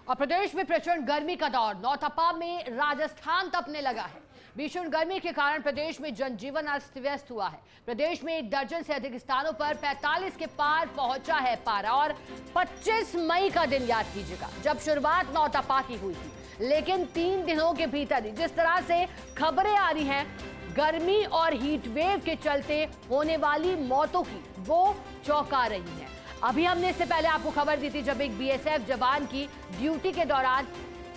और प्रदेश में प्रचंड गर्मी का दौर। नौतपा में राजस्थान तपने लगा है। भीषण गर्मी के कारण प्रदेश में जनजीवन अस्त व्यस्त हुआ है। प्रदेश में 1 दर्जन से अधिक स्थानों पर 45 के पार पहुंचा है पारा। और 25 मई का दिन याद कीजिएगा जब शुरुआत नौतपा की हुई थी, लेकिन 3 दिनों के भीतर ही जिस तरह से खबरें आ रही हैं गर्मी और हीट वेव के चलते होने वाली मौतों की, वो चौंका रही है। अभी हमने इससे पहले आपको खबर दी थी जब एक बीएसएफ जवान की ड्यूटी के दौरान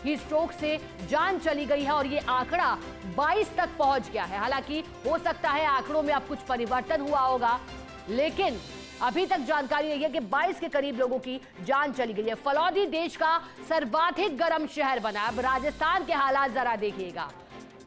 हीट स्ट्रोक से जान चली गई है और ये आंकड़ा 22 तक पहुंच गया है। हालांकि हो सकता है आंकड़ों में अब कुछ परिवर्तन हुआ होगा, लेकिन अभी तक जानकारी यही है कि 22 के करीब लोगों की जान चली गई है। फलौदी देश का सर्वाधिक गर्म शहर बना। अब राजस्थान के हालात जरा देखिएगा।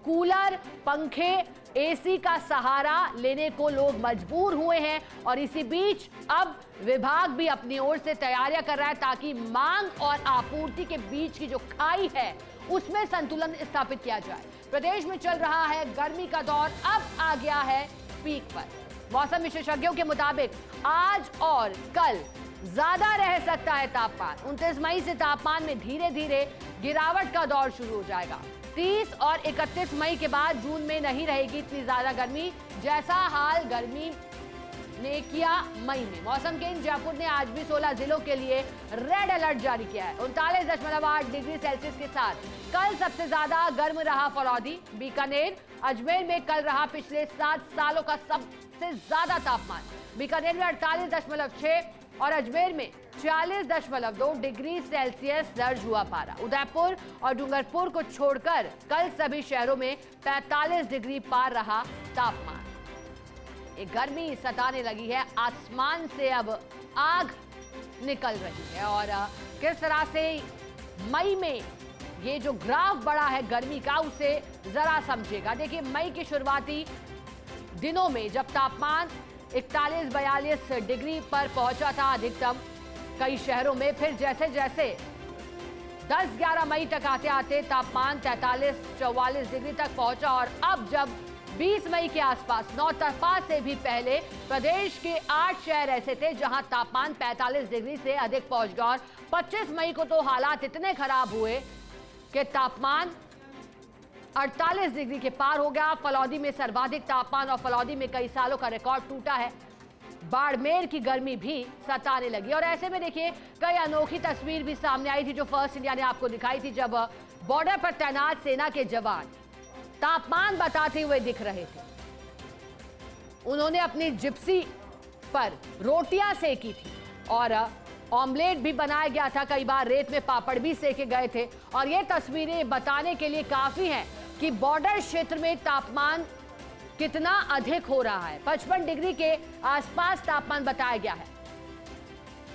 कूलर, पंखे, एसी का सहारा लेने को लोग मजबूर हुए हैं और इसी बीच अब विभाग भी अपनी ओर से तैयारियां कर रहा है ताकि मांग और आपूर्ति के बीच की जो खाई है उसमें संतुलन स्थापित किया जाए। प्रदेश में चल रहा है गर्मी का दौर, अब आ गया है पीक पर। मौसम विशेषज्ञों के मुताबिक आज और कल ज्यादा रह सकता है तापमान। 29 मई से तापमान में धीरे धीरे गिरावट का दौर शुरू हो जाएगा। 30 और 31 मई के बाद जून में नहीं रहेगी इतनी ज्यादा गर्मी जैसा हाल गर्मी ने किया मई में। मौसम केंद्र जयपुर ने आज भी 16 जिलों के लिए रेड अलर्ट जारी किया है। 39.8 डिग्री सेल्सियस के साथ कल सबसे ज्यादा गर्म रहा फलौदी, बीकानेर, अजमेर में कल रहा पिछले 7 सालों का सबसे ज्यादा तापमान। बीकानेर में 48.6 और अजमेर में 40.2 डिग्री सेल्सियस दर्ज हुआ पारा। उदयपुर और डूंगरपुर को छोड़कर कल सभी शहरों में 45 डिग्री पार रहा तापमान। ये गर्मी सताने लगी है, आसमान से अब आग निकल रही है। और किस तरह से मई में ये जो ग्राफ बढ़ा है गर्मी का उसे जरा समझिएगा। देखिए मई के शुरुआती दिनों में जब तापमान 41-42 डिग्री पर पहुंचा था अधिकतम कई शहरों में, फिर जैसे जैसे 10-11 मई तक आते आते तापमान 43-44 डिग्री तक पहुंचा और अब जब 20 मई के आसपास नौतपा से भी पहले प्रदेश के 8 शहर ऐसे थे जहां तापमान 45 डिग्री से अधिक पहुंच गया। और 25 मई को तो हालात इतने खराब हुए कि तापमान 48 डिग्री के पार हो गया। फलौदी में सर्वाधिक तापमान और फलौदी में कई सालों का रिकॉर्ड टूटा है। बाड़मेर की गर्मी भी सताने लगी और ऐसे में देखिए कई अनोखी तस्वीर भी सामने आई थी जो फर्स्ट इंडिया ने आपको दिखाई थी जब बॉर्डर पर तैनात सेना के जवान तापमान बताते हुए दिख रहे थे। उन्होंने अपनी जिप्सी पर रोटियां सेकी थी और ऑमलेट भी बनाया गया था, कई बार रेत में पापड़ भी सेके गए थे। और ये तस्वीरें बताने के लिए काफी हैं कि बॉर्डर क्षेत्र में तापमान कितना अधिक हो रहा है। 55 डिग्री के आसपास तापमान बताया गया है।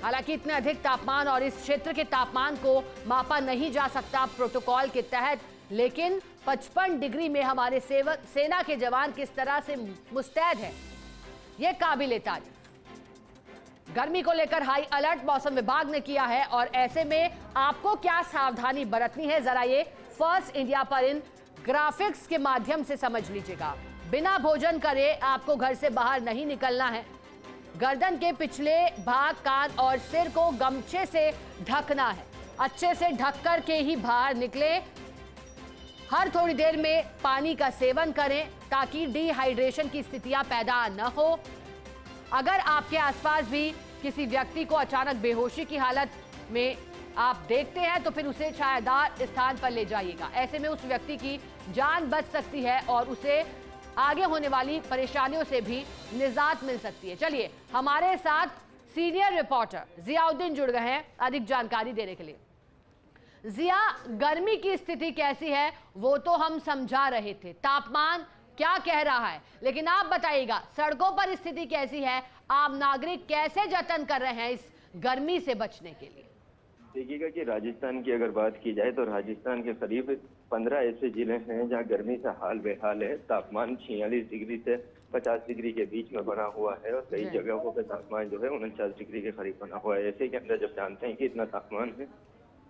हालांकि इतने अधिक तापमान और इस क्षेत्र के तापमान को मापा नहीं जा सकता प्रोटोकॉल के तहत, लेकिन 55 डिग्री में हमारे सेना के जवान किस तरह से मुस्तैद है ये काबिल तारीफ। गर्मी को लेकर हाई अलर्ट मौसम विभाग ने किया है और ऐसे में आपको क्या सावधानी बरतनी है जरा ये फर्स्ट इंडिया पर इन ग्राफिक्स के माध्यम से समझ लीजिएगा। बिना भोजन करे आपको घर से बाहर नहीं निकलना है। गर्दन के पिछले भाग, कान और सिर को गमछे से ढकना है। अच्छे से ढक कर के ही बाहर निकले। हर थोड़ी देर में पानी का सेवन करें ताकि डिहाइड्रेशन की स्थितियां पैदा न हो। अगर आपके आसपास भी किसी व्यक्ति को अचानक बेहोशी की हालत में आप देखते हैं तो फिर उसे छायादार स्थान पर ले जाइएगा। ऐसे में उस व्यक्ति की जान बच सकती है और उसे आगे होने वाली परेशानियों से भी निजात मिल सकती है। चलिए हमारे साथ सीनियर रिपोर्टर जियाउद्दीन जुड़ गए हैं अधिक जानकारी देने के लिए। जिया, गर्मी की स्थिति कैसी है वो तो हम समझा रहे थे, तापमान क्या कह रहा है, लेकिन आप बताइएगा सड़कों पर स्थिति कैसी है, आम नागरिक कैसे जतन कर रहे हैं इस गर्मी से बचने के लिए? देखिएगा कि राजस्थान की अगर बात की जाए तो राजस्थान के करीब 15 ऐसे जिले हैं जहां गर्मी से हाल बेहाल है। तापमान 46 डिग्री से 50 डिग्री के बीच में बना हुआ है और कई जगहों पे तापमान जो है 49 डिग्री के करीब बना हुआ है। ऐसे के अंदर जब जानते हैं कि इतना तापमान है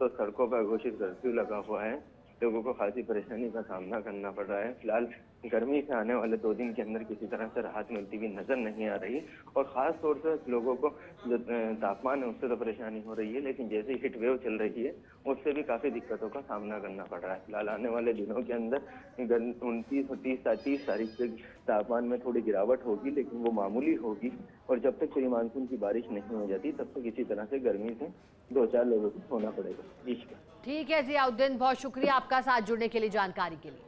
तो सड़कों पर घोषित कर्फ्यू लगा हुआ है लोगों को खासी परेशानी का सामना करना पड़ रहा है। फिलहाल गर्मी से आने वाले 2 दिन के अंदर किसी तरह से राहत मिलती हुई नजर नहीं आ रही, और खास तौर से लोगों को जो तापमान है उससे तो परेशानी हो रही है, लेकिन जैसे ही हीट वेव चल रही है उससे भी काफी दिक्कतों का सामना करना पड़ रहा है। फिलहाल आने वाले दिनों के अंदर 29 और 30 तारीख से तापमान में थोड़ी गिरावट होगी, लेकिन वो मामूली होगी, और जब तक प्री मानसून की बारिश नहीं हो जाती तब तक इसी तरह से गर्मी से 2-4 लोगों को होना पड़ेगा। ठीक है जियाउद्दीन, बहुत शुक्रिया आपका साथ जुड़ने के लिए, जानकारी के लिए।